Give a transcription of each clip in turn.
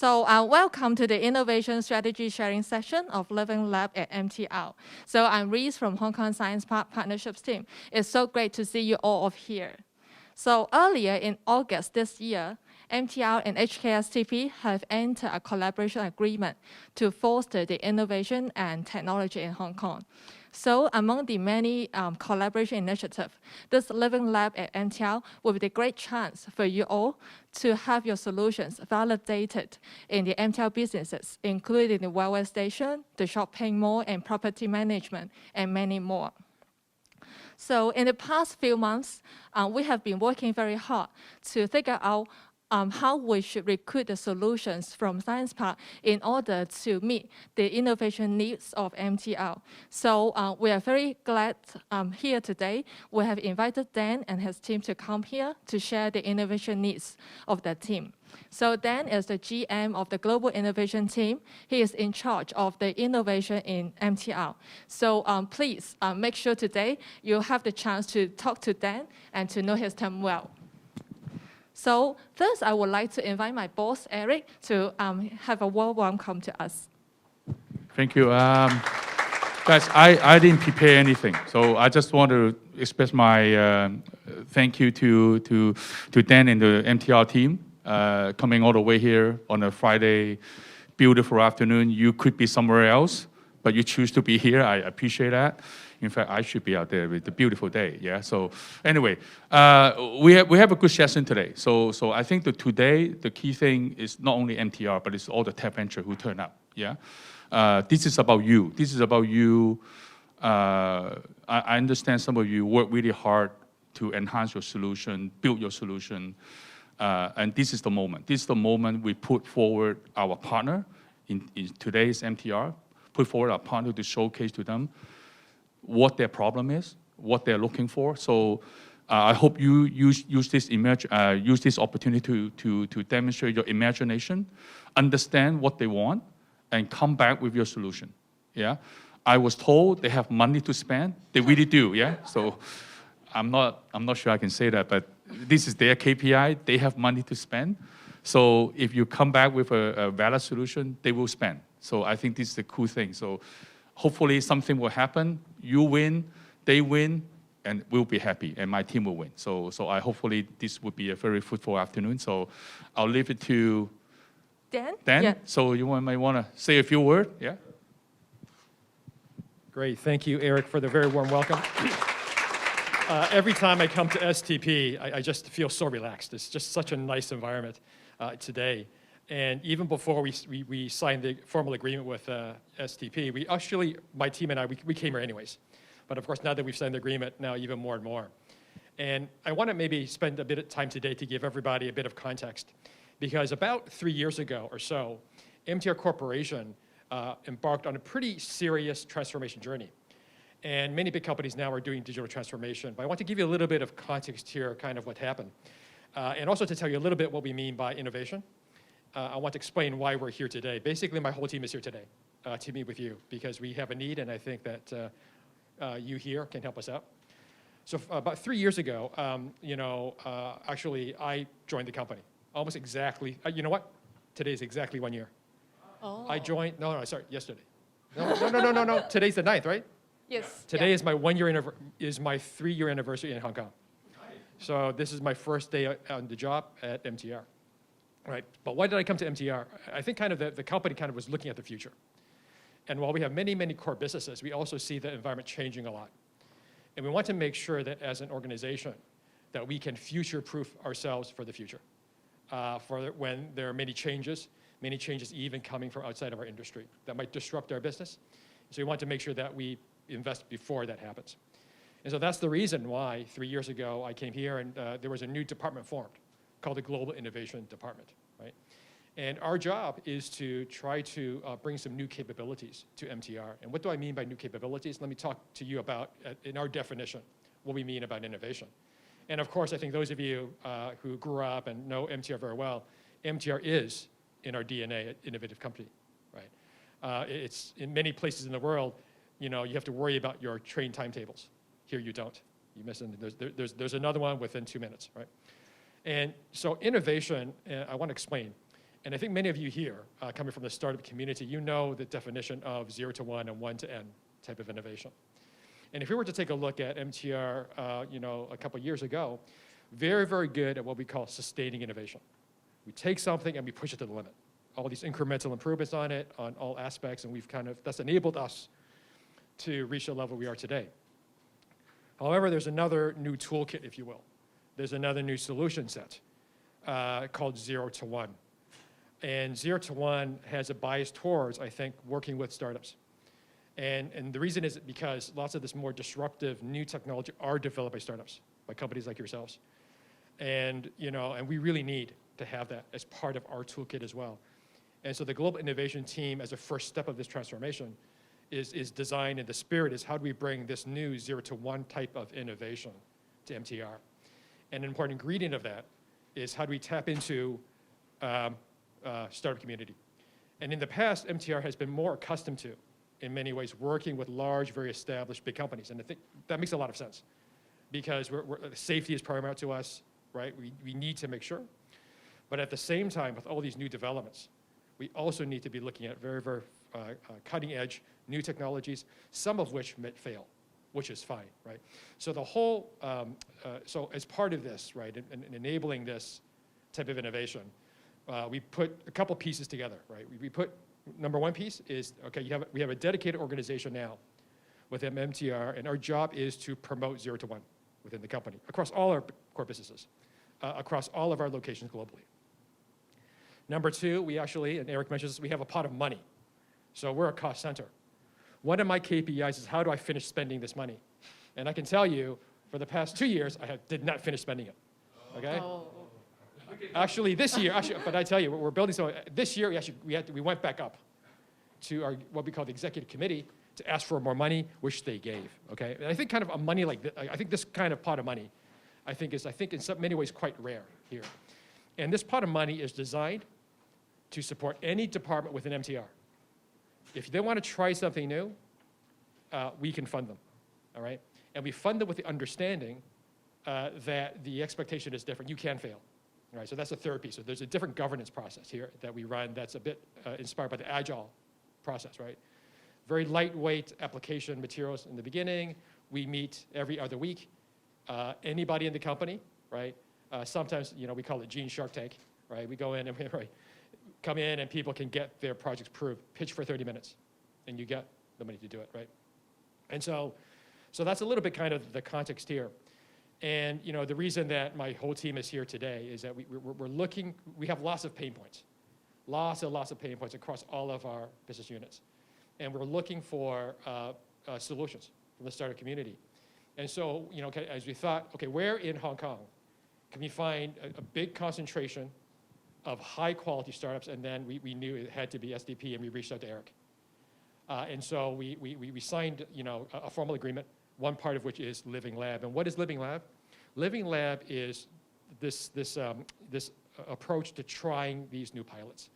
Welcome to the Innovation Strategy Sharing session of Living Lab at MTR. So I'm Reese from Hong Kong Science Park Partnerships team. It's so great to see you all here. So earlier in August this year, MTR and HKSTP have entered a collaboration agreement to foster the innovation and technology in Hong Kong. So among the many collaboration initiatives, this Living Lab at MTR will be a great chance for you all to have your solutions validated in the MTR businesses, including the railway station, the shopping mall, and property management, and many more. So in the past few months, we have been working very hard to figure out how we should recruit the solutions from Science Park in order to meet the innovation needs of MTR. So we are very glad here today. We have invited Dan and his team to come here to share the innovation needs of the team. So Dan is the GM of the Global Innovation Team. He is in charge of the innovation in MTR. So please make sure today you have the chance to talk to Dan and to know his team well. So first, I would like to invite my boss, Eric, to have a warm welcome to us. Thank you. Guys, I didn't prepare anything, so I just want to express my thank you to Dan and the MTR team coming all the way here on a Friday, beautiful afternoon. You could be somewhere else, but you choose to be here. I appreciate that. In fact, I should be out there with the beautiful day. Yeah. So anyway, we have a good session today. So I think that today the key thing is not only MTR, but it's all the tech venture who turn up. Yeah. This is about you. This is about you. I understand some of you work really hard to enhance your solution, build your solution, and this is the moment. This is the moment we put forward our partner in today's MTR. Put forward our partner to showcase to them what their problem is, what they're looking for. So I hope you use this opportunity to demonstrate your imagination, understand what they want, and come back with your solution. Yeah, I was told they have money to spend. They really do. Yeah, so I'm not sure I can say that, but this is their KPI. They have money to spend. So if you come back with a valid solution, they will spend. So I think this is the cool thing. So hopefully something will happen. You win, they win, and we'll be happy, and my team will win. So I hopefully this would be a very fruitful afternoon. So I'll leave it to Dan. Yeah. So you might want to say a few words. Yeah. Great. Thank you, Eric, for the very warm welcome. Every time I come to STP, I just feel so relaxed. It's just such a nice environment today. And even before we signed the formal agreement with STP, we actually, my team and I, we came here anyways. But of course, now that we've signed the agreement, now even more and more. And I want to maybe spend a bit of time today to give everybody a bit of context. Because about 3 years ago or so, MTR Corporation embarked on a pretty serious transformation journey. And many big companies now are doing digital transformation. But I want to give you a little bit of context here, kind of what happened. And also to tell you a little bit what we mean by innovation. I want to explain why we're here today. Basically, my whole team is here today to meet with you because we have a need, and I think that you here can help us out. So about 3 years ago, actually, I joined the company. Almost exactly, you know what? Today is exactly 1 year. Oh. I joined, sorry, yesterday. No. Today's the 9th, right? Yes. Today is my 1 year is my 3-year anniversary in Hong Kong. So this is my first day on the job at MTR. Right, but why did I come to MTR? I think kind of the company kind of was looking at the future. And while we have many, many core businesses, we also see the environment changing a lot. And we want to make sure that as an organization, that we can future-proof ourselves for the future. For when there are many changes even coming from outside of our industry that might disrupt our business. So we want to make sure that we invest before that happens. And so that's the reason why 3 years ago I came here and there was a new department formed called the Global Innovation Department, right? And our job is to try to bring some new capabilities to MTR. And what do I mean by new capabilities? Let me talk to you about, in our definition, what we mean about innovation. And of course, I think those of you who grew up and know MTR very well, MTR is, in our DNA, an innovative company, right? It's in many places in the world, you have to worry about your train timetables. Here you don't. You miss it. There's another one within 2 minutes, right? And so innovation, I want to explain. And I think many of you here, coming from the startup community, you know the definition of 0 to 1 and 1 to N type of innovation. And if we were to take a look at MTR, a couple years ago, very, very good at what we call sustaining innovation. We take something and we push it to the limit. All these incremental improvements on it, on all aspects, and that's enabled us to reach the level we are today. However, there's another new toolkit, if you will. There's another new solution set called 0 to 1. And 0 to 1 has a bias towards, I think, working with startups. And the reason is because lots of this more disruptive new technology are developed by startups, by companies like yourselves. And, and we really need to have that as part of our toolkit as well. And so the global innovation team, as a first step of this transformation, is designed, and the spirit is how do we bring this new 0 to 1 type of innovation to MTR. And an important ingredient of that is how do we tap into startup community. And in the past, MTR has been more accustomed to, in many ways, working with large, very established big companies. And I think that makes a lot of sense because safety is paramount to us, right? We need to make sure. But at the same time, with all these new developments, we also need to be looking at very, very cutting edge new technologies, some of which may fail, which is fine, right? So the whole, so as part of this, right, and enabling this type of innovation, we put a couple pieces together, right? We put, number one piece is, okay, we have a dedicated organization now within MTR, and our job is to promote 0 to 1 within the company, across all our core businesses, across all of our locations globally. Number two, we actually, and Eric mentions this, we have a pot of money. So we're a cost center. One of my KPIs is how do I finish spending this money? And I can tell you, for the past 2 years, I did not finish spending it, okay? Oh. Actually, this year, but I tell you, we're building, so this year, we went back up to our, what we call the executive committee to ask for more money, which they gave, okay? And I think kind of a money like this, I think this kind of pot of money, I think in many ways quite rare here. And this pot of money is designed to support any department within MTR. If they want to try something new, we can fund them, all right? And we fund them with the understanding that the expectation is different. You can fail, all right? So that's the third piece. So there's a different governance process here that we run that's a bit inspired by the agile process, right? Very lightweight application materials in the beginning. We meet every other week. Anybody in the company, right? Sometimes, we call it Gene Shark Tank, right? We go in and right, come in and people can get their projects approved, pitch for 30 minutes, and you get the money to do it, right? And so that's a little bit kind of the context here. And the reason that my whole team is here today is that we're looking, we have lots of pain points, lots of pain points across all of our business units. And we're looking for solutions from the startup community. And so, as we thought, okay, where in Hong Kong can we find a big concentration of high quality startups? And then we knew it had to be SDP, and we reached out to Eric. And so we signed, a formal agreement, one part of which is Living Lab. And what is Living Lab? Living Lab is this approach to trying these new pilots.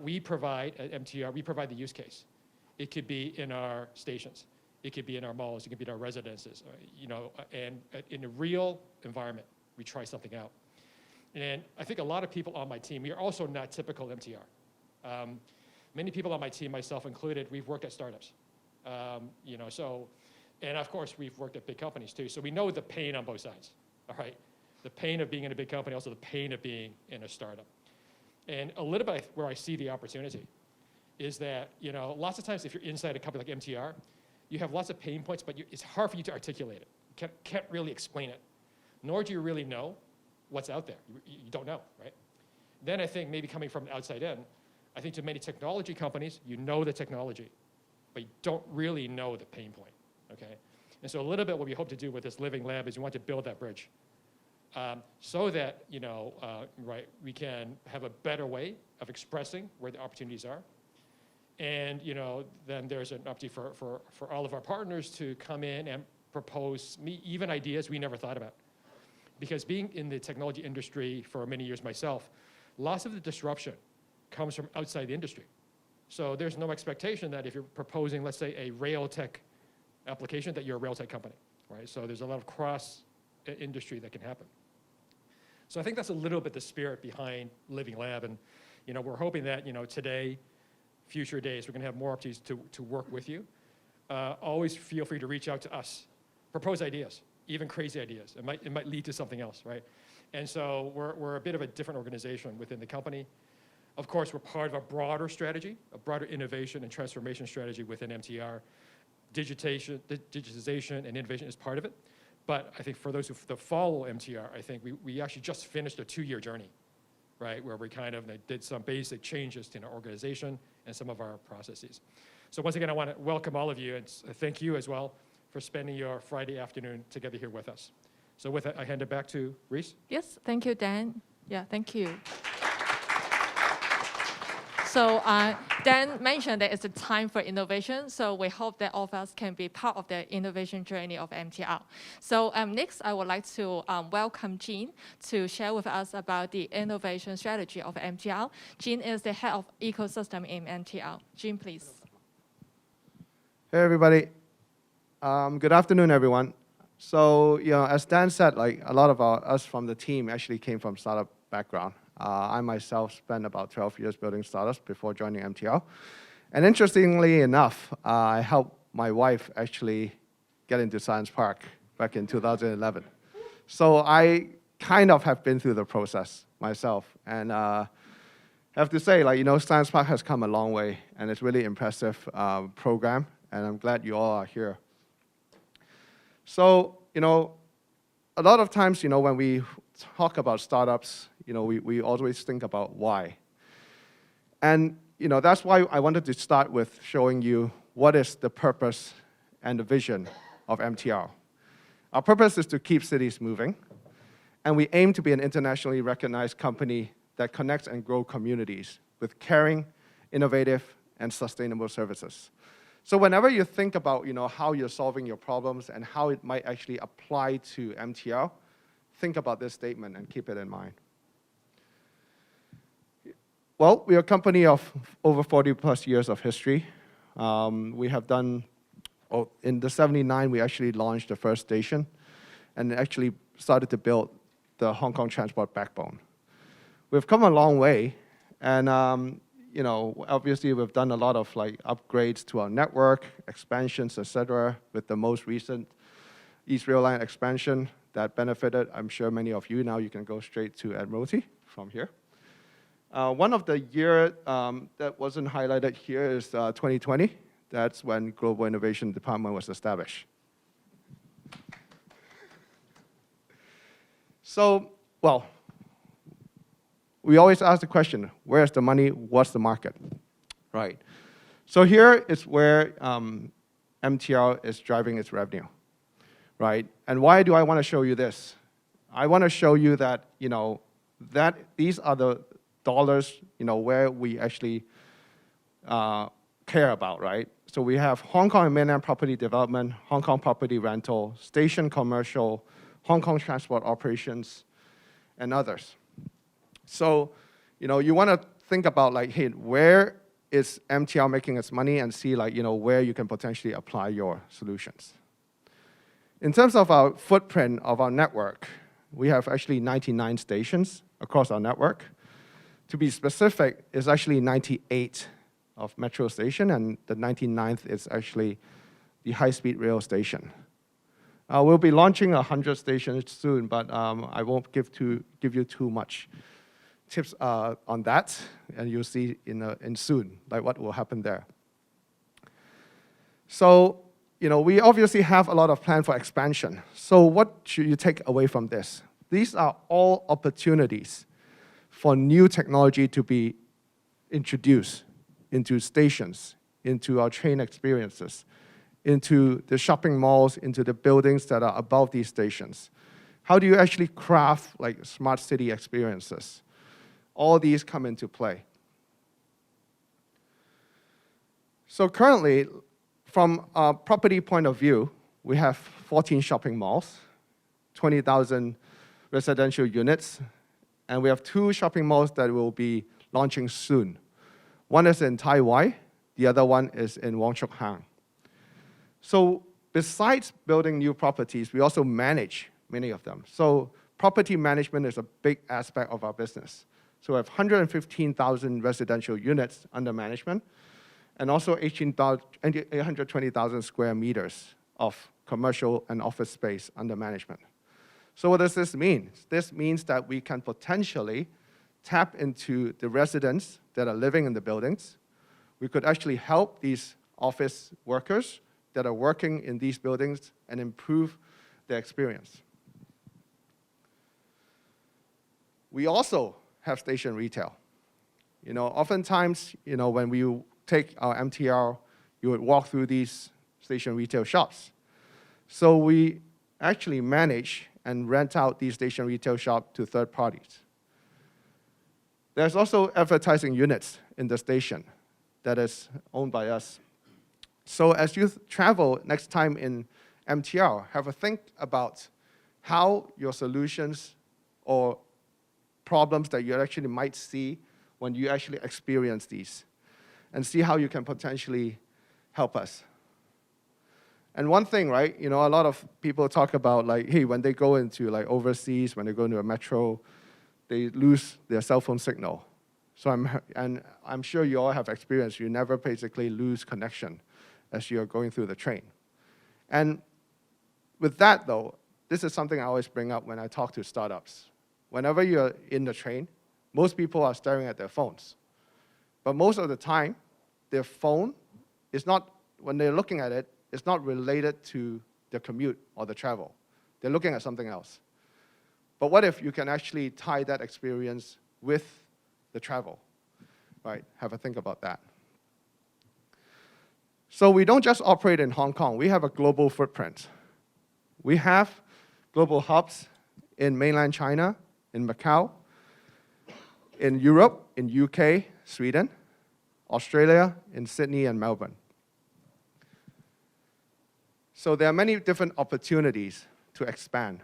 We provide, at MTR, we provide the use case. It could be in our stations. It could be in our malls. It could be in our residences, and in a real environment, we try something out. And I think a lot of people on my team, we are also not typical MTR. Many people on my team, myself included, we've worked at startups. And of course, we've worked at big companies too. So we know the pain on both sides, all right? The pain of being in a big company, also the pain of being in a startup. And a little bit where I see the opportunity is that, lots of times if you're inside a company like MTR, you have lots of pain points, but it's hard for you to articulate it. You can't really explain it, nor do you really know what's out there. You don't know, right? Then I think maybe coming from the outside in, I think to many technology companies, you know the technology, but you don't really know the pain point, okay? And so a little bit what we hope to do with this Living Lab is we want to build that bridge so that, right, we can have a better way of expressing where the opportunities are. And, then there's an opportunity for all of our partners to come in and propose even ideas we never thought about. Because being in the technology industry for many years myself, lots of the disruption comes from outside the industry. So there's no expectation that if you're proposing, let's say, a rail tech application, that you're a rail tech company, right? So there's a lot of cross industry that can happen. So I think that's a little bit the spirit behind Living Lab. we're hoping that, today, future days, we're going to have more opportunities to work with you. Always feel free to reach out to us. Propose ideas, even crazy ideas. It might lead to something else, right? And so we're a bit of a different organization within the company. Of course, we're part of a broader strategy, a broader innovation and transformation strategy within MTR. Digitization and innovation is part of it. But I think for those who follow MTR, I think we actually just finished a 2-year journey, right? Where we kind of did some basic changes to our organization and some of our processes. So once again, I want to welcome all of you and thank you as well for spending your Friday afternoon together here with us. So with that, I hand it back to Reese. Yes, thank you, Dan. Yeah, thank you. So Dan mentioned that it's a time for innovation, so we hope that all of us can be part of the innovation journey of MTR. So next, I would like to welcome Jean to share with us about the innovation strategy of MTR. Jean is the head of ecosystem in MTR. Jean, please. Hey, everybody. Good afternoon, everyone. So, as Dan said, like a lot of us from the team actually came from startup background. I myself spent about 12 years building startups before joining MTR. And interestingly enough, I helped my wife actually get into Science Park back in 2011. So I kind of have been through the process myself. And I have to say, Science Park has come a long way, and it's really impressive program, and I'm glad you all are here. So, a lot of times, when we talk about startups, we always think about why. And, that's why I wanted to start with showing you what is the purpose and the vision of MTR. Our purpose is to keep cities moving, and we aim to be an internationally recognized company that connects and grows communities with caring, innovative, and sustainable services. So whenever you think about, how you're solving your problems and how it might actually apply to MTR, think about this statement and keep it in mind. Well, we are a company of over 40 plus years of history. We have done, in the 79, we actually launched the first station and actually started to build the Hong Kong transport backbone. We've come a long way, and obviously we've done a lot of upgrades to our network, expansions, etc. with the most recent East Rail Line expansion that benefited, I'm sure many of you now, you can go straight to Admiralty from here. One of the year that wasn't highlighted here is 2020. That's when Global Innovation Department was established. So, well, we always ask the question, where's the money, what's the market, right? So here is where MTR is driving its revenue, right? And why do I want to show you this? I want to show you that, that these are the dollars, where we actually care about, right? So we have Hong Kong and mainland property development, Hong Kong property rental, station commercial, Hong Kong transport operations, and others. So, you want to think about hey, where is MTR making its money and see where you can potentially apply your solutions. In terms of our footprint of our network, we have actually 99 stations across our network. To be specific, it's actually 98 of metro station, and the 99th is actually the high-speed rail station. We'll be launching 100 stations soon, but I won't give you too much tips on that, and you'll see in soon what will happen there. So, we obviously have a lot of plan for expansion. So what should you take away from this? These are all opportunities for new technology to be introduced into stations, into our train experiences, into the shopping malls, into the buildings that are above these stations. How do you actually craft smart city experiences? All these come into play. So currently, from a property point of view, we have 14 shopping malls, 20,000 residential units, and we have 2 shopping malls that will be launching soon. One is in Tai Wai, the other one is in Wong Chuk Hang. So besides building new properties, we also manage many of them. So property management is a big aspect of our business. So we have 115,000 residential units under management, and also 820,000 square meters of commercial and office space under management. So what does this mean? This means that we can potentially tap into the residents that are living in the buildings. We could actually help these office workers that are working in these buildings and improve their experience. We also have station retail. Oftentimes, when we take our MTR, you would walk through these station retail shops. So we actually manage and rent out these station retail shops to third parties. There's also advertising units in the station that is owned by us. So as you travel next time in MTR, have a think about how your solutions or problems that you actually might see when you actually experience these, and see how you can potentially help us. And one thing, right, a lot of people talk about hey, when they go into overseas, when they go into a metro, they lose their cell phone signal. So I'm sure you all have experienced, you never basically lose connection as you're going through the train. And with that though, this is something I always bring up when I talk to startups. Whenever you're in the train, most people are staring at their phones. But most of the time, their phone is not, when they're looking at it, it's not related to the commute or the travel. They're looking at something else. But what if you can actually tie that experience with the travel? Right, have a think about that. So we don't just operate in Hong Kong, we have a global footprint. We have global hubs in mainland China, in Macau, in Europe, in UK, Sweden, Australia, in Sydney and Melbourne. So there are many different opportunities to expand.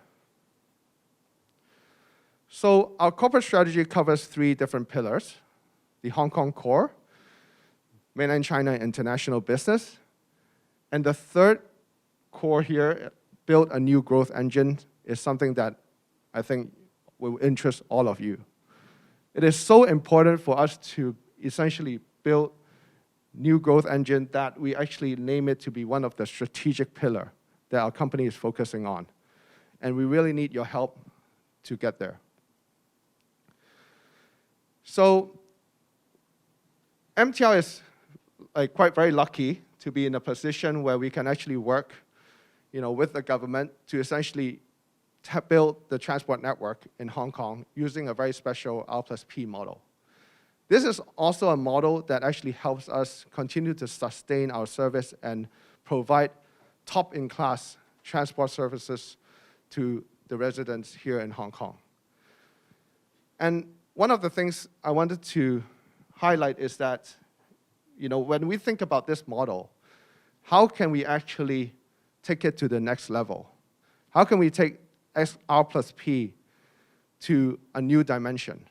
So our corporate strategy covers 3 different pillars: the Hong Kong core, mainland China international business, and the third core here, build a new growth engine, is something that I think will interest all of you. It is so important for us to essentially build new growth engine that we actually name it to be one of the strategic pillars that our company is focusing on. And we really need your help to get there. So MTR is quite very lucky to be in a position where we can actually work with the government to essentially build the transport network in Hong Kong using a very special R+P model. This is also a model that actually helps us continue to sustain our service and provide top-in-class transport services to the residents here in Hong Kong. And one of the things I wanted to highlight is that, when we think about this model, how can we actually take it to the next level? How can we take R+P to a new dimension,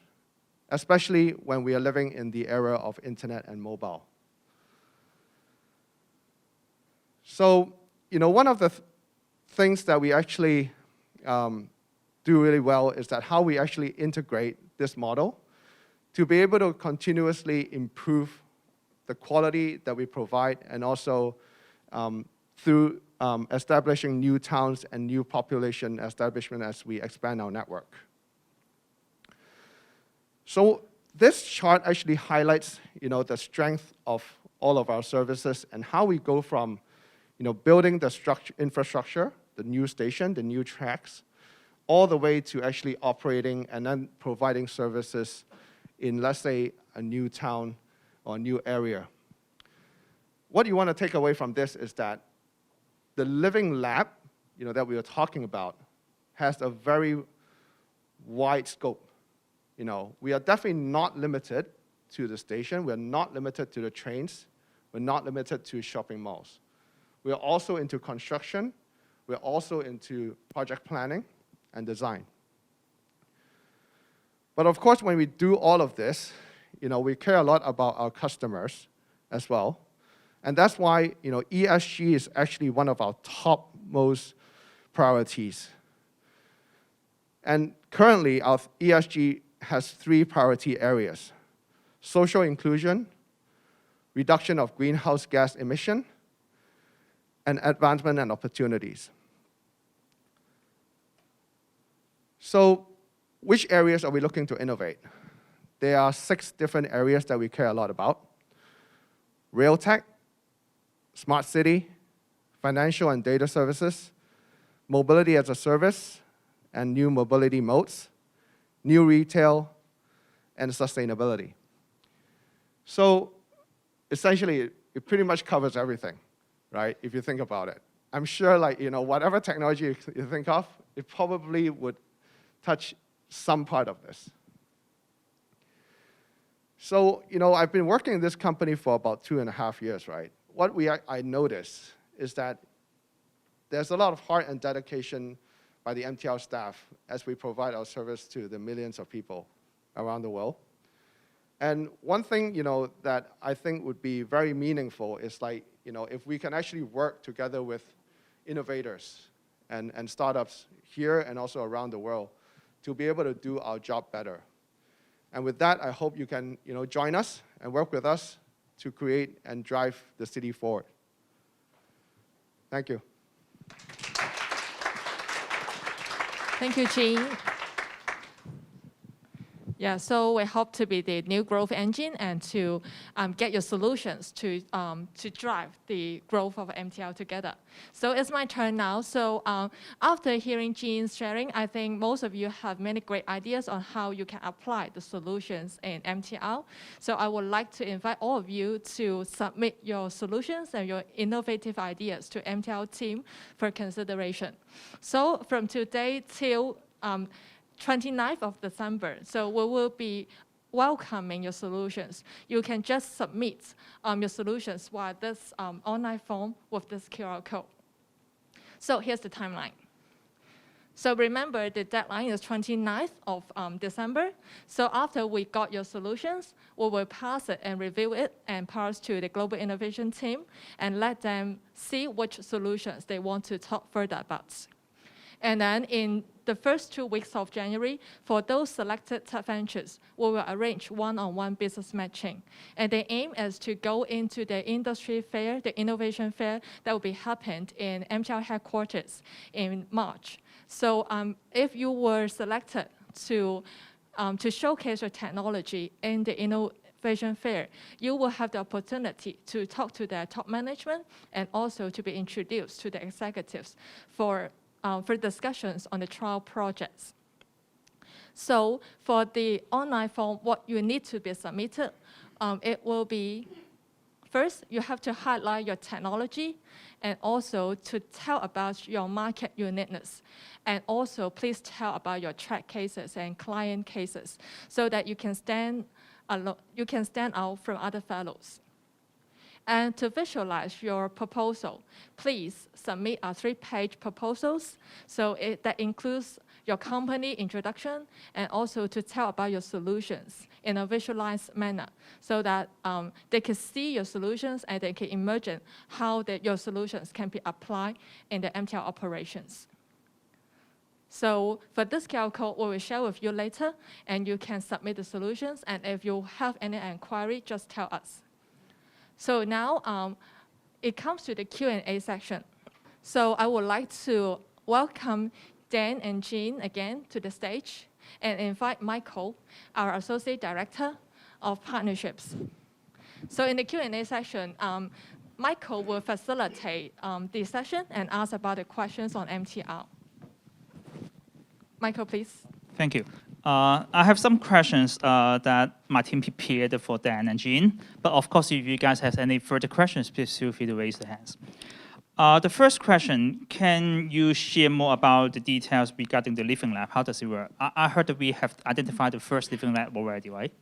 especially when we are living in the era of internet and mobile? So, one of the things that we actually do really well is that how we actually integrate this model to be able to continuously improve the quality that we provide, and also through establishing new towns and new population establishment as we expand our network. So this chart actually highlights, the strength of all of our services and how we go from, building the infrastructure, the new station, the new tracks, all the way to actually operating and then providing services in, let's say, a new town or a new area. What you want to take away from this is that the living lab, that we are talking about, has a very wide scope. We are definitely not limited to the station. We're not limited to the trains. We're not limited to shopping malls. We're also into construction. We're also into project planning and design. But of course, when we do all of this, we care a lot about our customers as well. And that's why, ESG is actually one of our topmost priorities. And currently, our ESG has 3 priority areas: social inclusion, reduction of greenhouse gas emission, and advancement and opportunities. So which areas are we looking to innovate? There are 6 different areas that we care a lot about: rail tech, smart city, financial and data services, mobility as a service, and new mobility modes, new retail, and sustainability. So essentially, it pretty much covers everything, right? If you think about it. I'm sure, like, whatever technology you think of, it probably would touch some part of this. So, I've been working in this company for about 2.5 years, right? What I notice is that there's a lot of heart and dedication by the MTR staff as we provide our service to the millions of people around the world. And one thing, that I think would be very meaningful is if we can actually work together with innovators and startups here and also around the world to be able to do our job better. And with that, I hope you can, join us and work with us to create and drive the city forward. Thank you. Thank you, Gene. Yeah, so we hope to be the new growth engine and to get your solutions to drive the growth of MTR together. So it's my turn now. So after hearing Gene's sharing, I think most of you have many great ideas on how you can apply the solutions in MTR. So I would like to invite all of you to submit your solutions and your innovative ideas to MTR team for consideration. So from today till 29th of December. So we will be welcoming your solutions. You can just submit your solutions via this online form with this QR code. So here's the timeline. So remember, the deadline is 29th of December. So after we got your solutions, we will pass it and review it and pass to the Global Innovation team and let them see which solutions they want to talk further about. And then in the first 2 weeks of January, for those selected tech ventures, we will arrange one-on-one business matching. And the aim is to go into the industry fair, the innovation fair that will be happened in MTR headquarters in March. So if you were selected to showcase your technology in the innovation fair, you will have the opportunity to talk to their top management and also to be introduced to the executives for discussions on the trial projects. So for the online form, what you need to be submitted, it will be, first, you have to highlight your technology and also to tell about your market uniqueness. And also, please tell about your track cases and client cases so that you can stand out from other fellows. And to visualize your proposal, please submit 3-page proposals. So that includes your company introduction and also to tell about your solutions in a visualized manner so that they can see your solutions and they can imagine how your solutions can be applied in the MTR operations. So for this QR code, we will share with you later, and you can submit the solutions. And if you have any inquiry, just tell us. So now it comes to the Q&A section. So I would like to welcome Dan and Gene again to the stage and invite Michael, our Associate Director of Partnerships. So in the Q&A section, Michael will facilitate the session and ask about the questions on MTR. Michael, please. Thank you. I have some questions that my team prepared for Dan and Gene. But of course, if you guys have any further questions, please feel free to raise your hands. The first question, can you share more about the details regarding the Living Lab? How does it work? I heard that we have identified the first Living Lab already, right?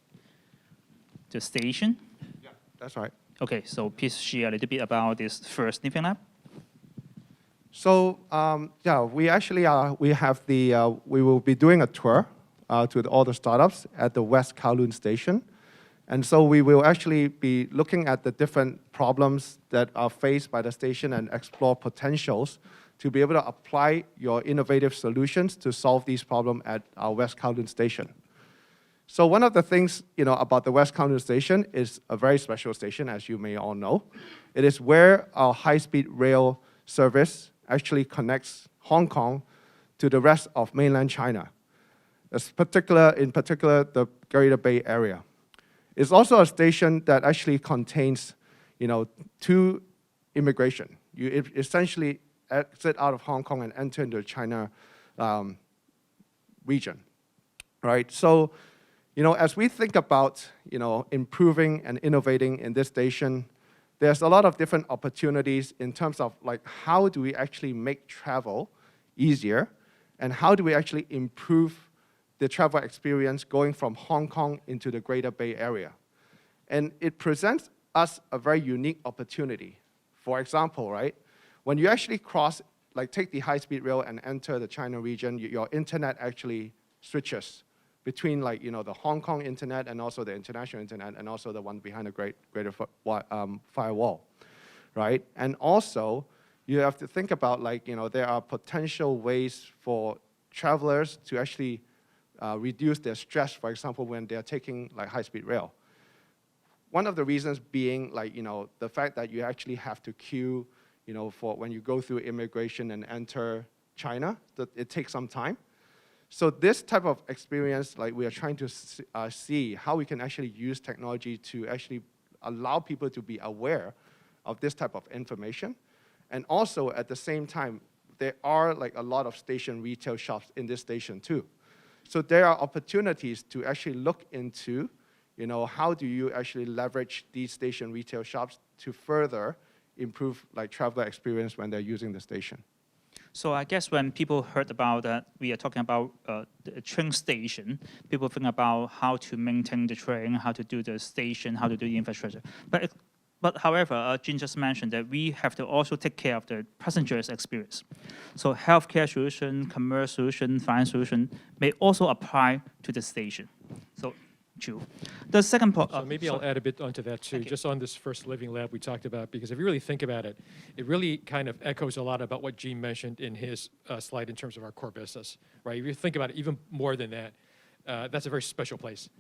The station? Yeah, that's right. Okay, so please share a little bit about this first Living Lab. So yeah, we actually we will be doing a tour to all the startups at the West Kowloon Station. And so we will actually be looking at the different problems that are faced by the station and explore potentials to be able to apply your innovative solutions to solve these problems at our West Kowloon Station. So one of the things about the West County Station is a very special station, as you may all know. It is where our high-speed rail service actually connects Hong Kong to the rest of mainland China, in particular the Greater Bay Area. It's also a station that actually contains, two immigration. You essentially exit out of Hong Kong and enter into the China region, right? So, as we think about, improving and innovating in this station, there's a lot of different opportunities in terms of how do we actually make travel easier, and how do we actually improve the travel experience going from Hong Kong into the Greater Bay Area. And it presents us a very unique opportunity. For example, right, when you actually take the high-speed rail and enter the China region, your internet actually switches between the Hong Kong internet and also the international internet and also the one behind the greater firewall, right? And also, you have to think about there are potential ways for travelers to actually reduce their stress, for example, when they're taking high-speed rail. One of the reasons being the fact that you actually have to queue, for when you go through immigration and enter China, that it takes some time. So this type of experience, we are trying to see how we can actually use technology to actually allow people to be aware of this type of information. And also, at the same time, there are a lot of station retail shops in this station too. So there are opportunities to actually look into, how do you actually leverage these station retail shops to further improve traveler experience when they're using the station. So I guess when people heard about that, we are talking about the train station, people think about how to maintain the train, how to do the station, how to do the infrastructure. But however, Jean just mentioned that we have to also take care of the passenger's experience. So healthcare solution, commerce solution, finance solution may also apply to the station. So, Ju. The second part. So maybe I'll add a bit onto that too, just on this first living lab we talked about, because if you really think about it, it really kind of echoes a lot about what Jean mentioned in his slide in terms of our core business, right? If you think about it even more than that, that's a very special place.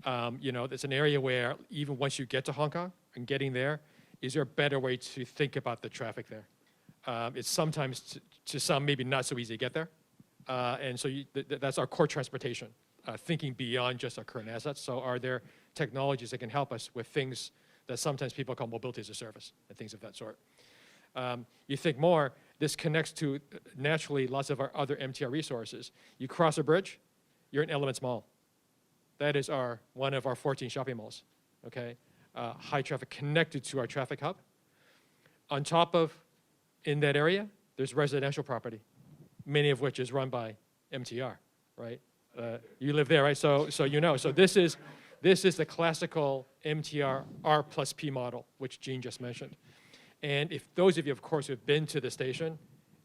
It's an area where even once you get to Hong Kong and getting there, is there a better way to think about the traffic there? It's sometimes, to some, maybe not so easy to get there. And so that's our core transportation, thinking beyond just our current assets. So are there technologies that can help us with things that sometimes people call mobility as a service and things of that sort? You think more, this connects to, naturally, lots of our other MTR resources. You cross a bridge, you're in Elements Mall. That is one of our 14 shopping malls, okay? High traffic connected to our traffic hub. On top of, in that area, there's residential property, many of which is run by MTR, right? You live there, right? So this is the classical MTR R plus P model, which Jean just mentioned. And if those of you, of course, who have been to the station,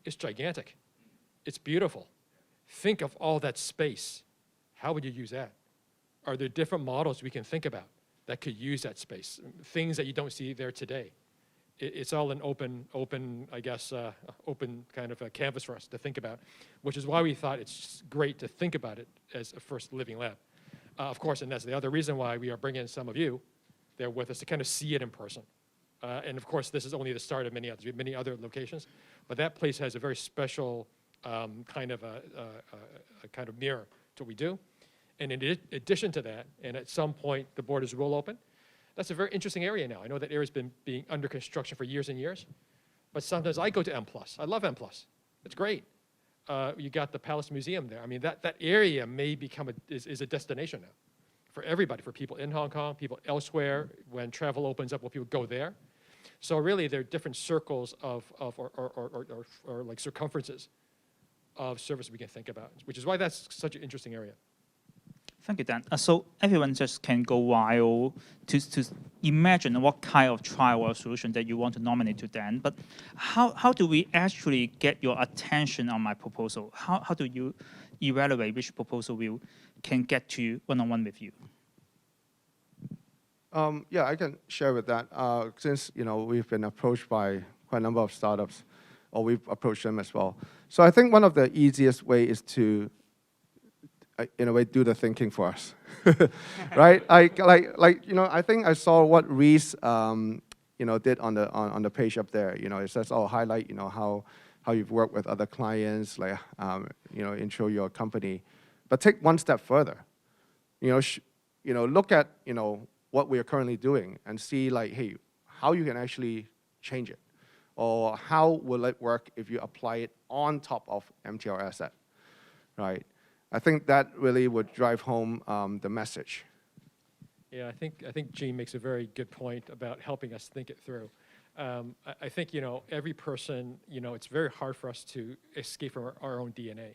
it's gigantic. It's beautiful. Think of all that space. How would you use that? Are there different models we can think about that could use that space? Things that you don't see there today. It's all an open, I guess, open kind of a canvas for us to think about, which is why we thought it's great to think about it as a first living lab. Of course, and that's the other reason why we are bringing some of you there with us to kind of see it in person. And of course, this is only the start of many others. We have many other locations, but that place has a very special kind of mirror to what we do. And in addition to that, and at some point the borders will open, that's a very interesting area now. I know that area's been being under construction for years and years, but sometimes I go to M+. I love M+. It's great. You got the Palace Museum there. I mean, that area may become is a destination now for everybody, for people in Hong Kong, people elsewhere. When travel opens up, will people go there? So really, there are different circles or like circumferences of service we can think about, which is why that's such an interesting area. Thank you, Dan. So everyone just can go wild to imagine what kind of trial or solution that you want to nominate to Dan. But how do we actually get your attention on my proposal? How do you evaluate which proposal we can get to one-on-one with you? Yeah, I can share with that. Since we've been approached by quite a number of startups, or we've approached them as well. So I think one of the easiest way is to in a way, do the thinking for us, right? I think I saw what Reese, did on the page up there. It says, oh, highlight, how you've worked with other clients, intro your company, but take one step further. Look at, what we are currently doing and see, hey, how you can actually change it, or how will it work if you apply it on top of MTR asset, right? I think that really would drive home the message. Yeah, I think Gene makes a very good point about helping us think it through. I think, every person, it's very hard for us to escape from our own DNA.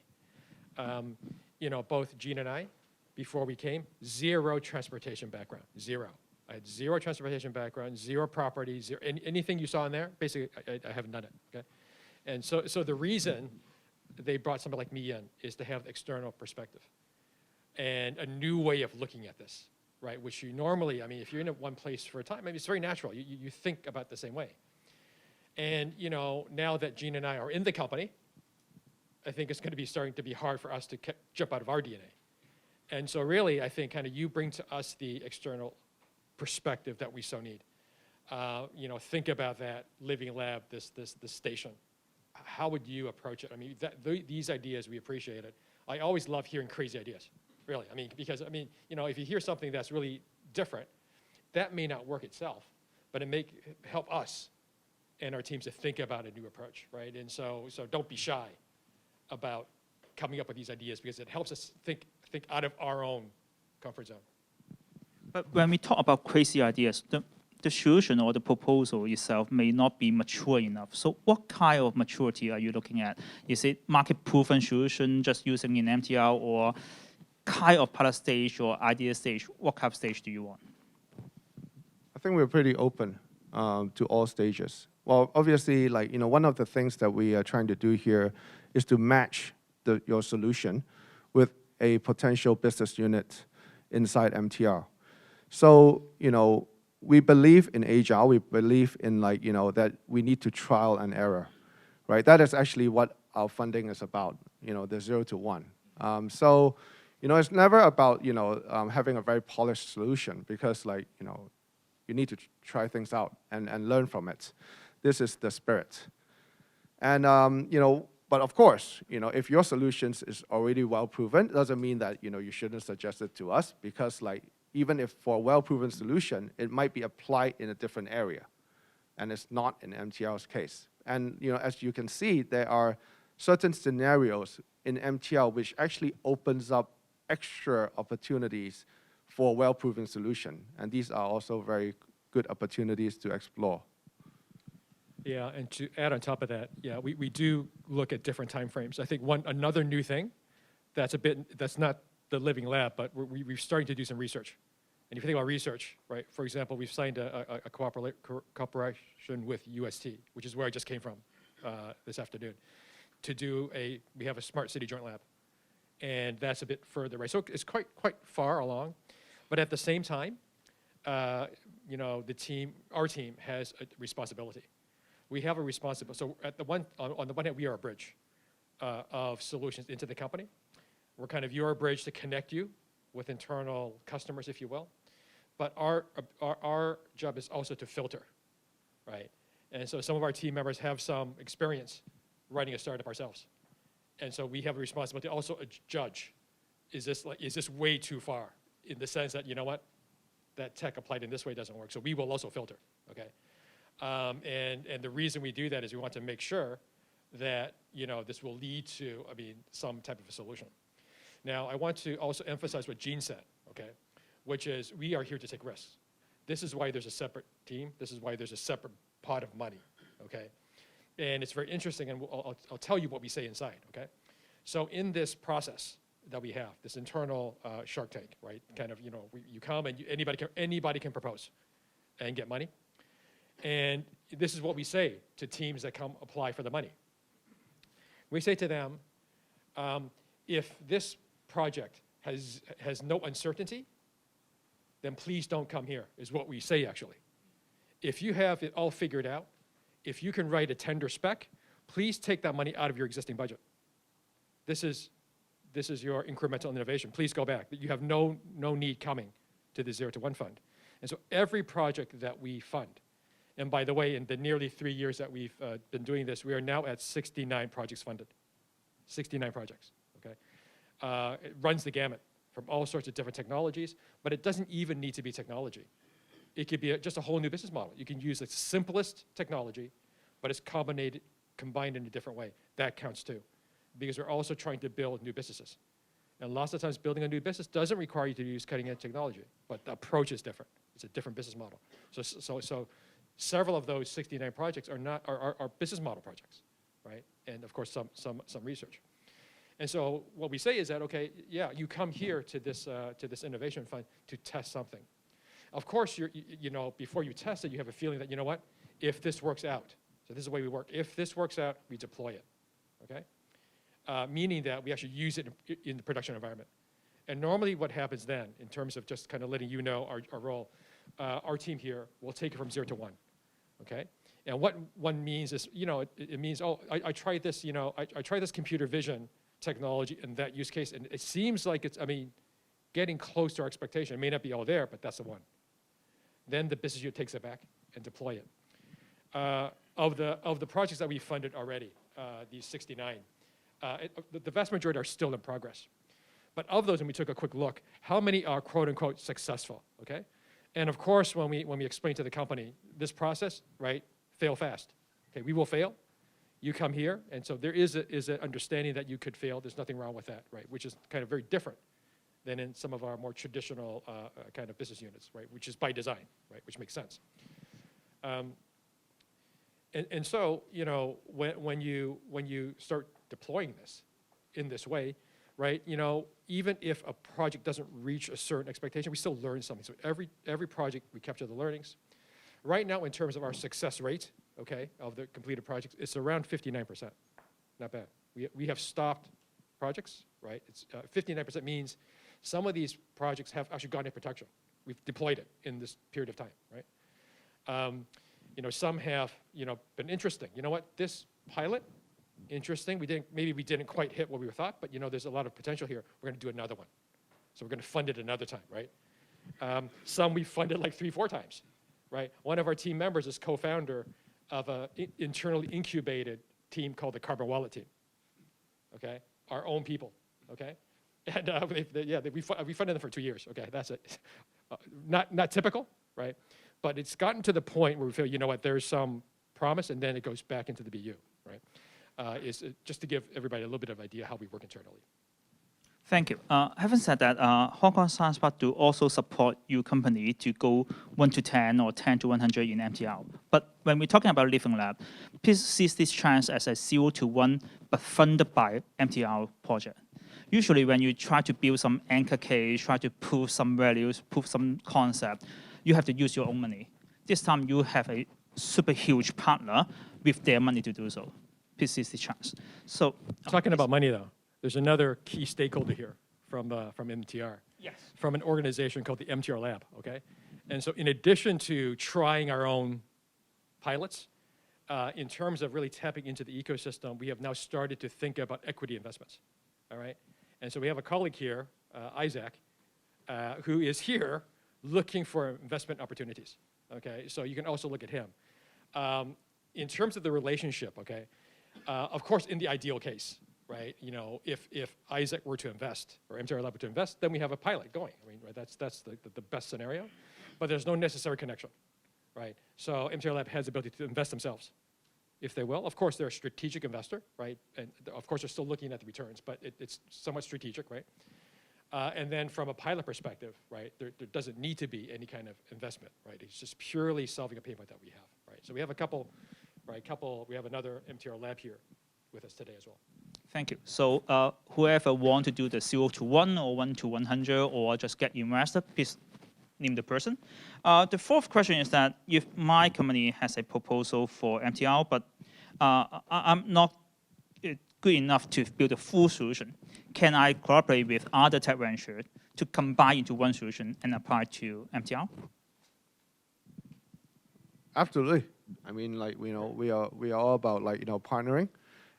Both Gene and I, before we came, zero transportation background, zero. I had zero transportation background, zero property, zero, anything you saw in there, basically, I haven't done it, okay? And so the reason they brought somebody like me in is to have external perspective and a new way of looking at this, right? Which you normally, if you're in one place for a time, it's very natural. You think about the same way. And, now that Gene and I are in the company, I think it's going to be starting to be hard for us to jump out of our DNA. And so really, I think kind of you bring to us the external perspective that we so need. Think about that living lab, this station. How would you approach it? These ideas, we appreciate it. I always love hearing crazy ideas, really. Because if you hear something that's really different, that may not work itself, but it may help us and our teams to think about a new approach, right? And so don't be shy about coming up with these ideas, because it helps us think out of our own comfort zone. But when we talk about crazy ideas, the solution or the proposal itself may not be mature enough. So what kind of maturity are you looking at? Is it market-proven solution just using in MTR, or kind of pilot stage or idea stage? What kind of stage do you want? I think we're pretty open to all stages. Well, obviously, one of the things that we are trying to do here is to match your solution with a potential business unit inside MTR. So, we believe in Agile. We believe in that we need to trial and error, right? That is actually what our funding is about, the 0 to 1. So, it's never about, having a very polished solution, because you need to try things out and learn from it. This is the spirit. And, but of course, if your solutions is already well proven, it doesn't mean that, you shouldn't suggest it to us, because even if for a well-proven solution, it might be applied in a different area, and it's not in MTR's case. And as you can see, there are certain scenarios in MTR which actually opens up extra opportunities for a well-proven solution, and these are also very good opportunities to explore. Yeah, and to add on top of that, yeah, we do look at different time frames. I think another new thing that's not the living lab, but we're starting to do some research. And if you think about research, right, for example, we've signed a cooperation with UST, which is where I just came from this afternoon, we have a smart city joint lab. And that's a bit further, right? So it's quite far along. But at the same time, our team has a responsibility. We have a responsibility. So on the one hand, we are a bridge of solutions into the company. We're kind of your bridge to connect you with internal customers, if you will. But our job is also to filter, right? And so some of our team members have some experience running a startup ourselves. And so we have a responsibility to also judge, is this way too far, in the sense that, that tech applied in this way doesn't work. So we will also filter, okay? And the reason we do that is we want to make sure that, this will lead to, some type of a solution. Now, I want to also emphasize what Gene said, okay? Which is, we are here to take risks. This is why there's a separate team. This is why there's a separate pot of money, okay? And it's very interesting, and I'll tell you what we say inside, okay? So in this process that we have, this internal Shark Tank, right? Kind of, you come and anybody can propose and get money. And this is what we say to teams that come apply for the money. We say to them, if this project has no uncertainty, then please don't come here, is what we say actually. If you have it all figured out, if you can write a tender spec, please take that money out of your existing budget. This is this is your incremental innovation. Please go back. You have no need coming to the 0 to 1 fund. And so every project that we fund, and by the way, in the nearly 3 years that we've been doing this, we are now at 69 projects funded. 69 projects, okay? It runs the gamut from all sorts of different technologies, but it doesn't even need to be technology. It could be just a whole new business model. You can use the simplest technology, but it's combined in a different way. That counts too, because we're also trying to build new businesses. And lots of times building a new business doesn't require you to use cutting edge technology, but the approach is different. It's a different business model. So several of those 69 projects are business model projects, right? And of course, some research. And so what we say is that, okay, yeah, you come here to this innovation fund to test something. Of course, you know, before you test it, you have a feeling that, you know what, if this works out, so this is the way we work. If this works out, we deploy it, okay? Meaning that we actually use it in the production environment. And normally what happens then, in terms of just kind of letting you know our role, our team here will take it from 0 to 1, okay? And what 1 means is, you know, it means, oh, I tried this, you know, I tried this computer vision technology in that use case, and it seems like it's, I mean, getting close to our expectation. It may not be all there, but that's the one. Then the business unit takes it back and deploy it. Of the projects that we funded already, these 69, the vast majority are still in progress. But of those, when we took a quick look, how many are quote unquote successful, okay? And of course, when we explain to the company this process, right, fail fast. Okay, we will fail. You come here, and so there is an understanding that you could fail. There's nothing wrong with that, right? Which is kind of very different than in some of our more traditional kind of business units, right? Which is by design, right? Which makes sense. And so, you know, when you start deploying this in this way, right? You know, even if a project doesn't reach a certain expectation, we still learn something. So every project, we capture the learnings. Right now, in terms of our success rate, okay, of the completed projects, it's around 59%. Not bad. We have stopped projects, right? It's 59% means some of these projects have actually gone into production. We've deployed it in this period of time, right? You know, some have, you know, been interesting. You know what? This pilot, interesting. Maybe we didn't quite hit what we thought, but you know, there's a lot of potential here. We're going to do another one. So we're going to fund it another time, right? Some we funded like 3-4 times, right? One of our team members is co-founder of an internally incubated team called the Carbon Wallet team, okay? Our own people, okay? And we funded them for 2 years, okay? That's it. Not typical, right? But it's gotten to the point where we feel, you know what, there's some promise, and then it goes back into the BU, right? Just to give everybody a little bit of idea how we work internally. Thank you. Having said that, Hong Kong Science Park do also support your company to go 1 to 10 or 10 to 100 in MTR. But when we're talking about Living Lab, please see this chance as a 0 to 1, but funded by MTR project. Usually when you try to build some anchor case, try to prove some values, prove some concept, you have to use your own money. This time you have a super huge partner with their money to do so. Please see this chance. So, talking about money though, there's another key stakeholder here from MTR. Yes. From an organization called the MTR Lab, okay? And so in addition to trying our own pilots, in terms of really tapping into the ecosystem, we have now started to think about equity investments, all right? And so we have a colleague here, Isaac, who is here looking for investment opportunities, okay? So you can also look at him. In terms of the relationship, okay, of course, in the ideal case, right, you know, if Isaac were to invest, or MTR Lab were to invest, then we have a pilot going. I mean, right, that's the best scenario, but there's no necessary connection, right? So MTR Lab has the ability to invest themselves, if they will. Of course, they're a strategic investor, right? And of course, they're still looking at the returns, but it's somewhat strategic, right? And then from a pilot perspective, right, there doesn't need to be any kind of investment, right? It's just purely solving a pain point that we have, right? So we have a couple, we have another MTR Lab here with us today as well. Thank you. So whoever want to do the 0 to 1 or 1 to 100 or just get invested, please name the person. The fourth question is that if my company has a proposal for MTR, but I'm not good enough to build a full solution, can I collaborate with other tech ventures to combine into one solution and apply to MTR? Absolutely. I mean, like, you know, we are all about, like, you know, partnering.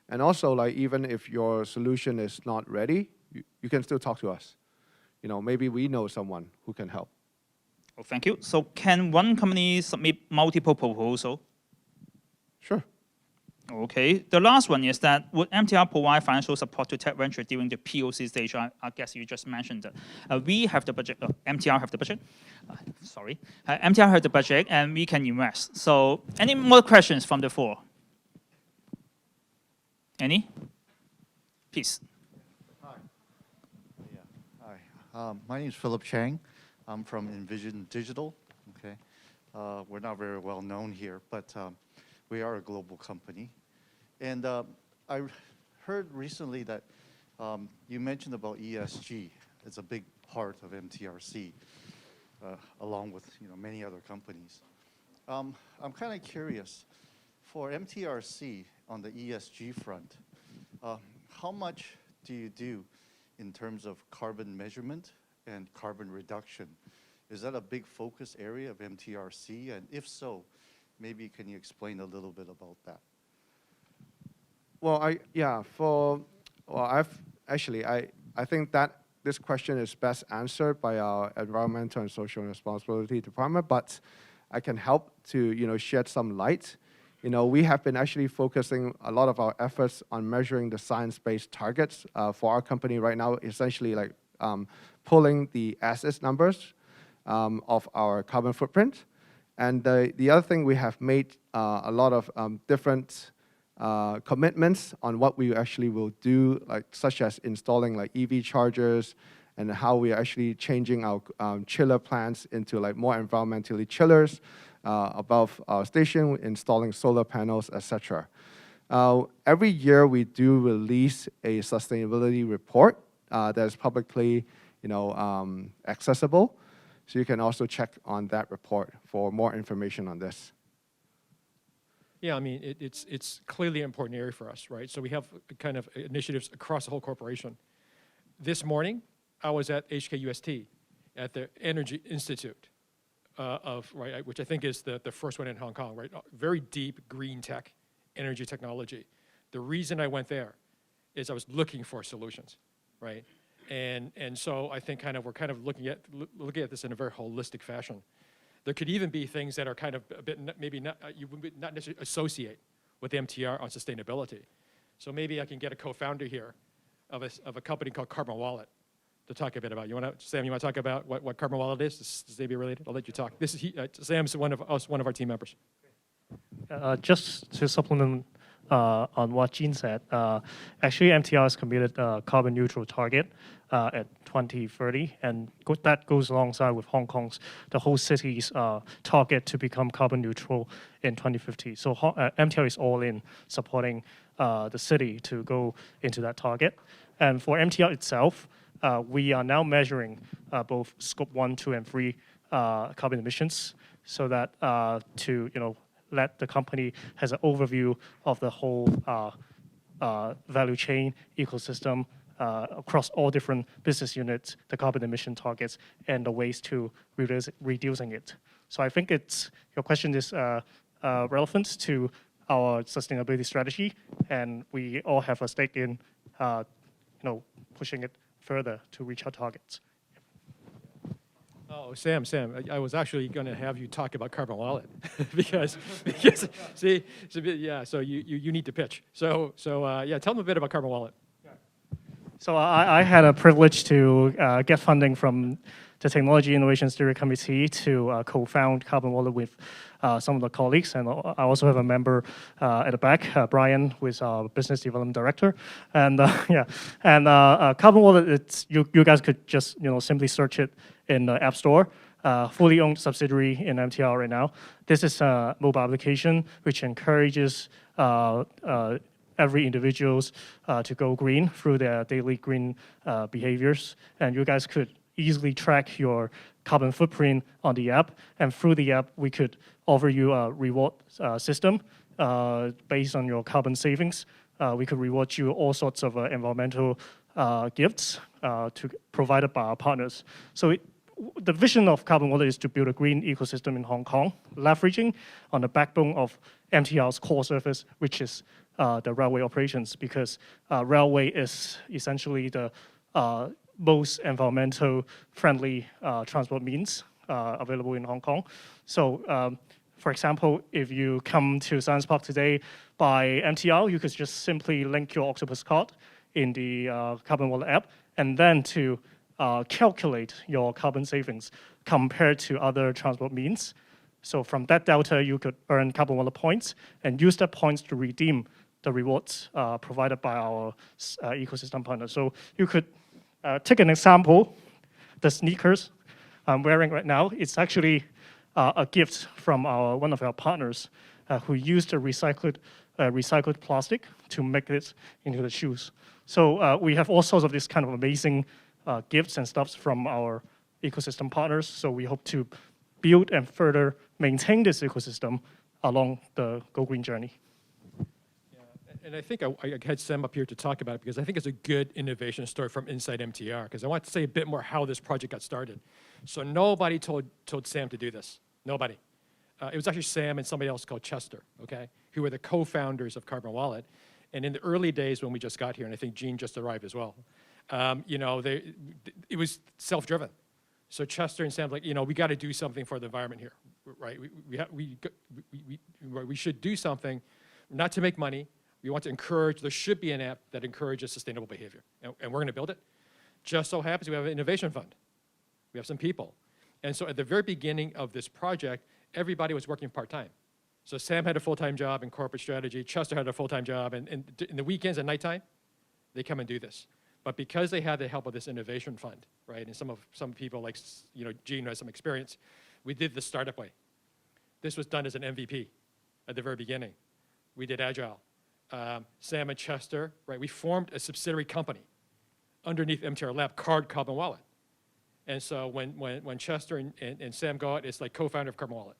And also, like, even if your solution is not ready, you can still talk to us. Maybe we know someone who can help. Oh, thank you. So can one company submit multiple proposals? Sure. Okay. The last one is that would MTR provide financial support to tech venture during the POC stage? I guess you just mentioned that. We have the budget. MTR have the budget. MTR have the budget, and we can invest. So any more questions from the floor? Any? Please. Hi. Yeah. Hi. My name is Philip Chang. I'm from Envision Digital. Okay. We're not very well known here, but we are a global company. And I heard recently that you mentioned about ESG. It's a big part of MTRC, along with many other companies. I'm kind of curious, for MTRC on the ESG front, how much do you do in terms of carbon measurement and carbon reduction? Is that a big focus area of MTRC? And if so, maybe can you explain a little bit about that? Well, I think that this question is best answered by our Environmental and Social Responsibility Department, but I can help to shed some light. We have been actually focusing a lot of our efforts on measuring the science-based targets for our company right now, essentially like pulling the assets numbers of our carbon footprint. And the other thing, we have made a lot of different commitments on what we actually will do, such as installing EV chargers, and how we are actually changing our chiller plants into more environmentally chillers above our station, installing solar panels, etc. Every year we do release a sustainability report that is publicly accessible. So you can also check on that report for more information on this. Yeah, I mean, it's clearly an important area for us, right? So we have kind of initiatives across the whole corporation. This morning, I was at HKUST at the Energy Institute which I think is the first one in Hong Kong, right? Very deep green tech, energy technology. The reason I went there is I was looking for solutions, right? And so I think we're kind of looking at this in a very holistic fashion. There could even be things that are kind of a bit maybe not you would not necessarily associate with MTR on sustainability. So maybe I can get a co-founder here of a company called Carbon Wallet to talk a bit about. Sam, you want to talk about what Carbon Wallet is? Is maybe related? I'll let you talk. This is Sam's one of our team members. Just to supplement on what Gene said, actually MTR has committed a carbon neutral target at 2030, and that goes alongside with Hong Kong's, the whole city's target to become carbon neutral in 2050. So MTR is all in supporting the city to go into that target. And for MTR itself, we are now measuring both scope 1, 2, and 3 carbon emissions, so that to let the company has an overview of the whole value chain ecosystem across all different business units, the carbon emission targets, and the ways to reducing it. So I think your question is relevant to our sustainability strategy, and we all have a stake in pushing it further to reach our targets. Oh, Sam, I was actually going to have you talk about Carbon Wallet because see, it's a bit, yeah. So you need to pitch. So yeah, tell them a bit about Carbon Wallet. So I had a privilege to get funding from the Technology Innovation Steering Committee to co-found Carbon Wallet with some of the colleagues, and I also have a member at the back, Brian, who is our business development director. And Carbon Wallet, it's you guys could just simply search it in the App Store. Fully owned subsidiary in MTR right now. This is a mobile application which encourages every individuals to go green through their daily green behaviors, and you guys could easily track your carbon footprint on the app, and through the app we could offer you a reward system based on your carbon savings. We could reward you all sorts of environmental gifts provided by our partners. So the vision of Carbon Wallet is to build a green ecosystem in Hong Kong, leveraging on the backbone of MTR's core service, which is the railway operations, because railway is essentially the most environmental friendly transport means available in Hong Kong. So for example, if you come to Science Park today by MTR, you could just simply link your Octopus card in the Carbon Wallet app, and then to calculate your carbon savings compared to other transport means. So from that delta, you could earn Carbon Wallet points and use that points to redeem the rewards provided by our ecosystem partners. So you could take an example, the sneakers I'm wearing right now. It's actually a gift from one of our partners who used a recycled plastic to make it into the shoes. So we have all sorts of this kind of amazing gifts and stuffs from our ecosystem partners. So we hope to build and further maintain this ecosystem along the Go Green journey. And I think I had Sam up here to talk about it because I think it's a good innovation story from inside MTR, because I want to say a bit more how this project got started. So nobody told Sam to do this. Nobody. It was actually Sam and somebody else called Chester, okay, who were the co-founders of Carbon Wallet. And in the early days when we just got here, and I think Gene just arrived as well, you know, it was self-driven. So Chester and Sam were like, you know, we got to do something for the environment here, right? We should do something, not to make money. We want to encourage, there should be an app that encourages sustainable behavior. And we're going to build it. Just so happens we have an innovation fund. We have some people. And so at the very beginning of this project, everybody was working part-time. So Sam had a full-time job in corporate strategy. Chester had a full-time job. And in the weekends and nighttime, they come and do this. But because they had the help of this innovation fund, right, and some people like, you know, Gene has some experience, we did the startup way. This was done as an MVP at the very beginning. We did Agile. Sam and Chester, right, we formed a subsidiary company underneath MTR Lab called Carbon Wallet. And so when Chester and Sam go out, it's like co-founder of Carbon Wallet.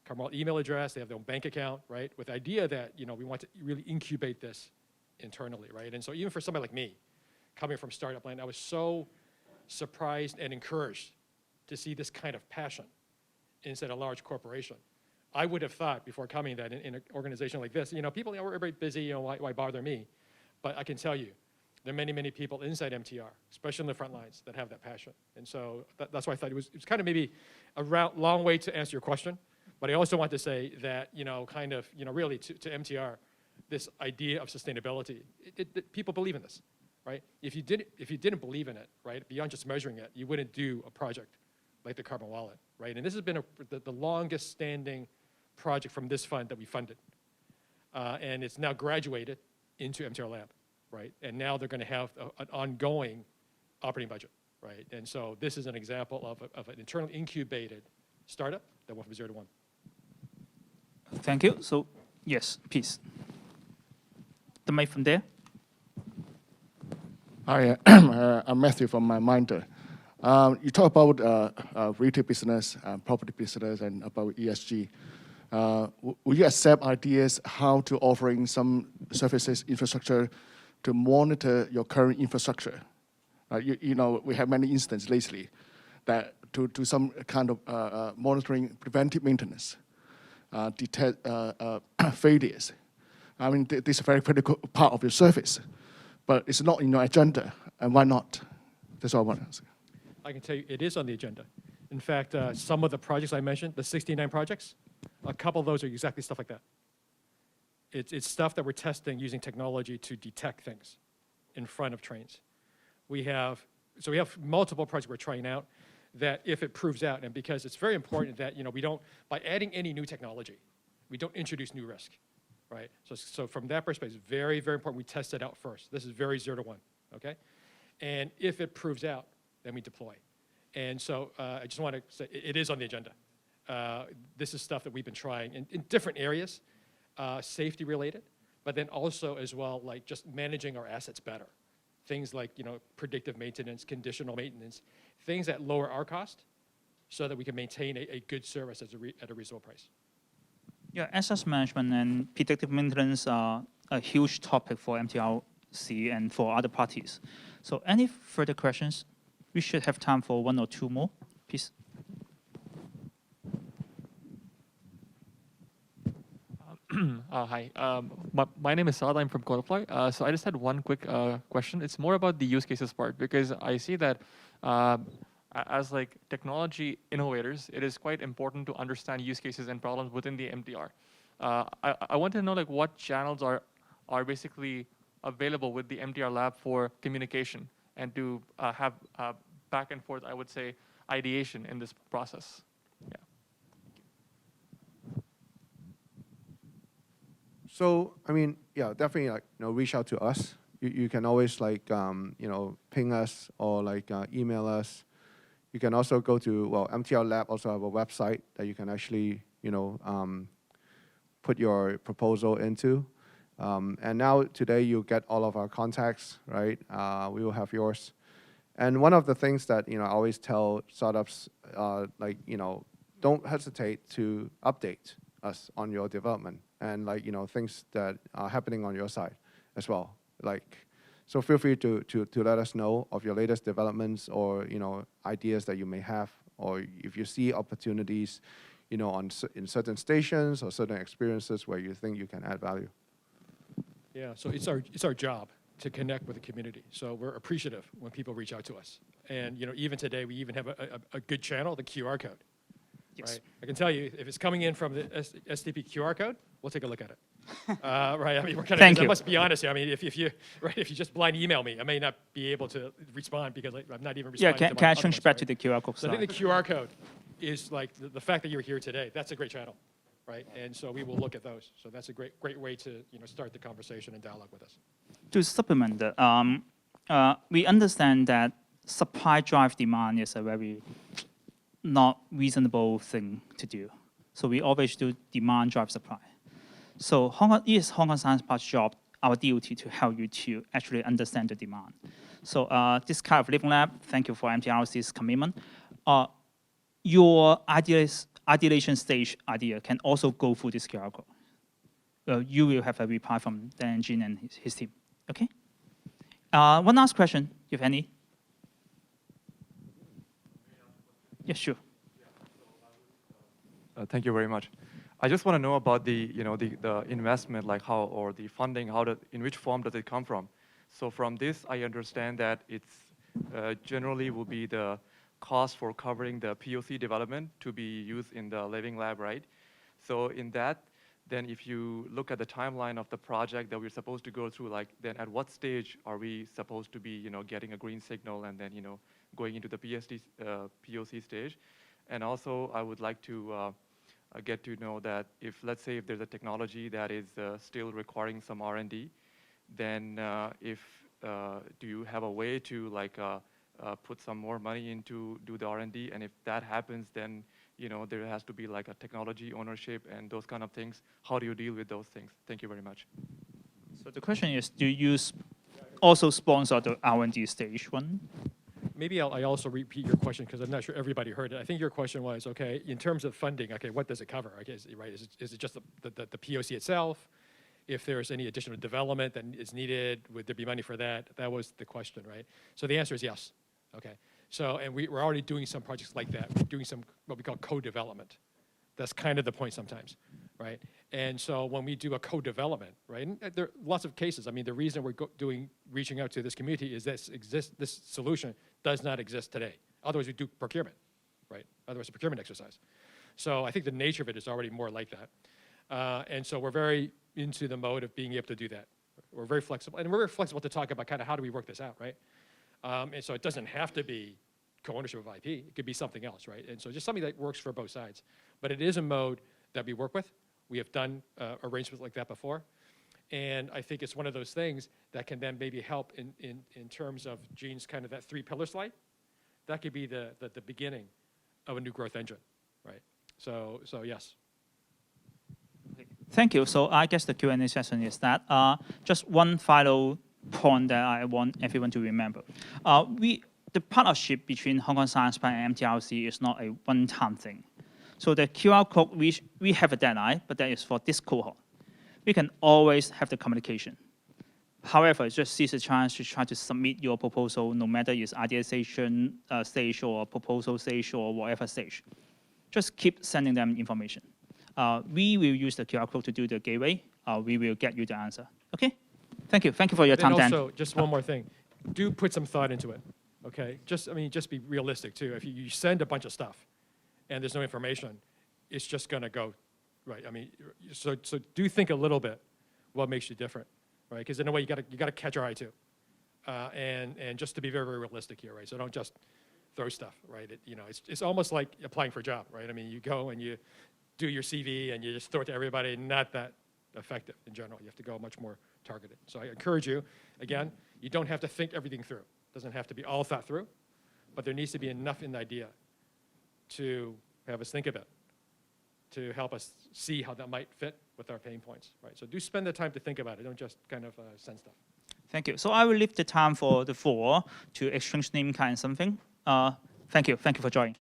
Carbon Wallet email address, they have their own bank account, right, with the idea that, you know, we want to really incubate this internally, right? And so even for somebody like me, coming from startup land, I was so surprised and encouraged to see this kind of passion inside a large corporation. I would have thought before coming that in an organization like this, you know, people are very busy, you know, why bother me? But I can tell you, there are many, many people inside MTR, especially in the front lines, that have that passion. And so that's why I thought it was kind of maybe a long way to answer your question. But I also want to say that, you know, kind of, you know, really to MTR, this idea of sustainability, people believe in this, right? If you didn't believe in it, right, beyond just measuring it, you wouldn't do a project like the Carbon Wallet, right? And this has been the longest standing project from this fund that we funded. And it's now graduated into MTR Lab, right? And now they're going to have an ongoing operating budget, right? And so this is an example of an internally incubated startup that went from 0 to 1. Thank you. So, yes, please. The mic from there. Hi, I'm Matthew from Minder. You talk about retail business, property business, and about ESG. Will you accept ideas how to offering some services infrastructure to monitor your current infrastructure? You know, we have many instances lately that to some kind of monitoring, preventive maintenance, detect failures. I mean, this is a very critical part of your service, but it's not in your agenda, and why not? That's all I want to ask. I can tell you it is on the agenda. In fact, some of the projects I mentioned, the 69 projects, a couple of those are exactly stuff like that. It's stuff that we're testing using technology to detect things in front of trains. We have multiple projects we're trying out that if it proves out, and because it's very important that, you know, we don't, by adding any new technology, we don't introduce new risk, right? So from that perspective, it's very, very important we test it out first. This is very 0 to 1, okay? And if it proves out, then we deploy. And so I just want to say it is on the agenda. This is stuff that we've been trying in different areas, safety related, but then also as well, like just managing our assets better. Things like, you know, predictive maintenance, conditional maintenance, things that lower our cost so that we can maintain a good service at a reasonable price. Yeah, asset management and predictive maintenance are a huge topic for MTRC and for other parties. So any further questions? We should have time for 1 or 2 more, please. Hi. My name is Saad. I'm from Codify. So I just had one quick question. It's more about the use cases part because I see that as like technology innovators, it is quite important to understand use cases and problems within the MTR. I want to know like what channels are basically available with the MTR lab for communication and to have back and forth, I would say, ideation in this process. Yeah. So, I mean, yeah, definitely, like, reach out to us. You can always, like, ping us or, like, email us. You can also go to, well, MTR Lab also have a website that you can actually, put your proposal into. And now, today, you get all of our contacts, right? We will have yours. And one of the things that, I always tell startups, like, don't hesitate to update us on your development and, like, things that are happening on your side as well. Like, so feel free to let us know of your latest developments or, ideas that you may have, or if you see opportunities, in certain stations or certain experiences where you think you can add value. Yeah, so it's our job to connect with the community. So we're appreciative when people reach out to us. And even today, we even have a good channel, the QR code. Yes. Right? I can tell you, if it's coming in from the STP QR code, we'll take a look at it. Right? I mean, we're kind of. I must be honest here. I mean, if you just blind email me, I may not be able to respond because I'm not even responding. Yeah, can I change back to the QR code? So I think the QR code is like the fact that you're here today. That's a great channel, right? And so we will look at those. So that's a great way to start the conversation and dialogue with us. To supplement that, we understand that supply drive demand is a very not reasonable thing to do. So we always do demand drive supply. So it is Hong Kong Science Park's job, our DOT, to help you to actually understand the demand. So this kind of living lab, thank you for MTRC's commitment. Your ideation stage idea can also go through this QR code. You will have a reply from Dan Jin and his team. Okay? One last question, if any. Yes, sure. Thank you very much. I just want to know about the investment, like how, or the funding, in which form does it come from? So from this, I understand that it's generally will be the cost for covering the POC development to be used in the living lab, right? So in that, then if you look at the timeline of the project that we're supposed to go through, like then at what stage are we supposed to be, getting a green signal and then, going into the POC stage? And also, I would like to get to know that if, let's say, if there's a technology that is still requiring some R&D, then do you have a way to like put some more money into do the R&D? And if that happens, then there has to be like a technology ownership and those kind of things. How do you deal with those things? Thank you very much. So the question is, do you also sponsor the R&D stage one? Maybe I also repeat your question because I'm not sure everybody heard it. I think your question was, okay, in terms of funding, okay, what does it cover? Okay, right? Is it just the POC itself? If there's any additional development that is needed, would there be money for that? That was the question, right? So the answer is yes. Okay. So, and we're already doing some projects like that. We're doing some what we call co-development. That's kind of the point sometimes, right? And so when we do a co-development, right, and there are lots of cases. I mean, the reason we're reaching out to this community is this solution does not exist today. Otherwise, we do procurement, right? Otherwise, a procurement exercise. So I think the nature of it is already more like that. And so we're very into the mode of being able to do that. We're very flexible, and we're very flexible to talk about kind of how do we work this out, right? And so it doesn't have to be co-ownership of IP. It could be something else, right? And so just something that works for both sides. But it is a mode that we work with. We have done arrangements like that before. And I think it's one of those things that can then maybe help in terms of Gene's kind of that 3-pillar slide. That could be the beginning of a new growth engine, right? So yes. Thank you. So I guess the Q&A session is that. Just one final point that I want everyone to remember. The partnership between Hong Kong Science Park and MTRC is not a one-time thing. So the QR code, we have a deadline, but that is for this cohort. We can always have the communication. However, just seize the chance to try to submit your proposal, no matter it's ideation stage or proposal stage or whatever stage. Just keep sending them information. We will use the QR code to do the gateway. We will get you the answer. Okay? Thank you. Thank you for your time, Dan. Also, just one more thing. Do put some thought into it, okay? Just be realistic, too. If you send a bunch of stuff and there's no information, it's just going to go, right? I mean, so do think a little bit what makes you different, right? Because in a way, you got to catch your eye, too. And just to be very, very realistic here, right? So don't just throw stuff, right? It's almost like applying for a job, right? I mean, you go and you do your CV and you just throw it to everybody, not that effective in general. You have to go much more targeted. So I encourage you, again, you don't have to think everything through. It doesn't have to be all thought through, but there needs to be enough in the idea to have us think of it, to help us see how that might fit with our pain points, right? So do spend the time to think about it. Don't just kind of send stuff. Thank you. So I will leave the time for the floor to exchange name, kind something. Thank you. Thank you for joining.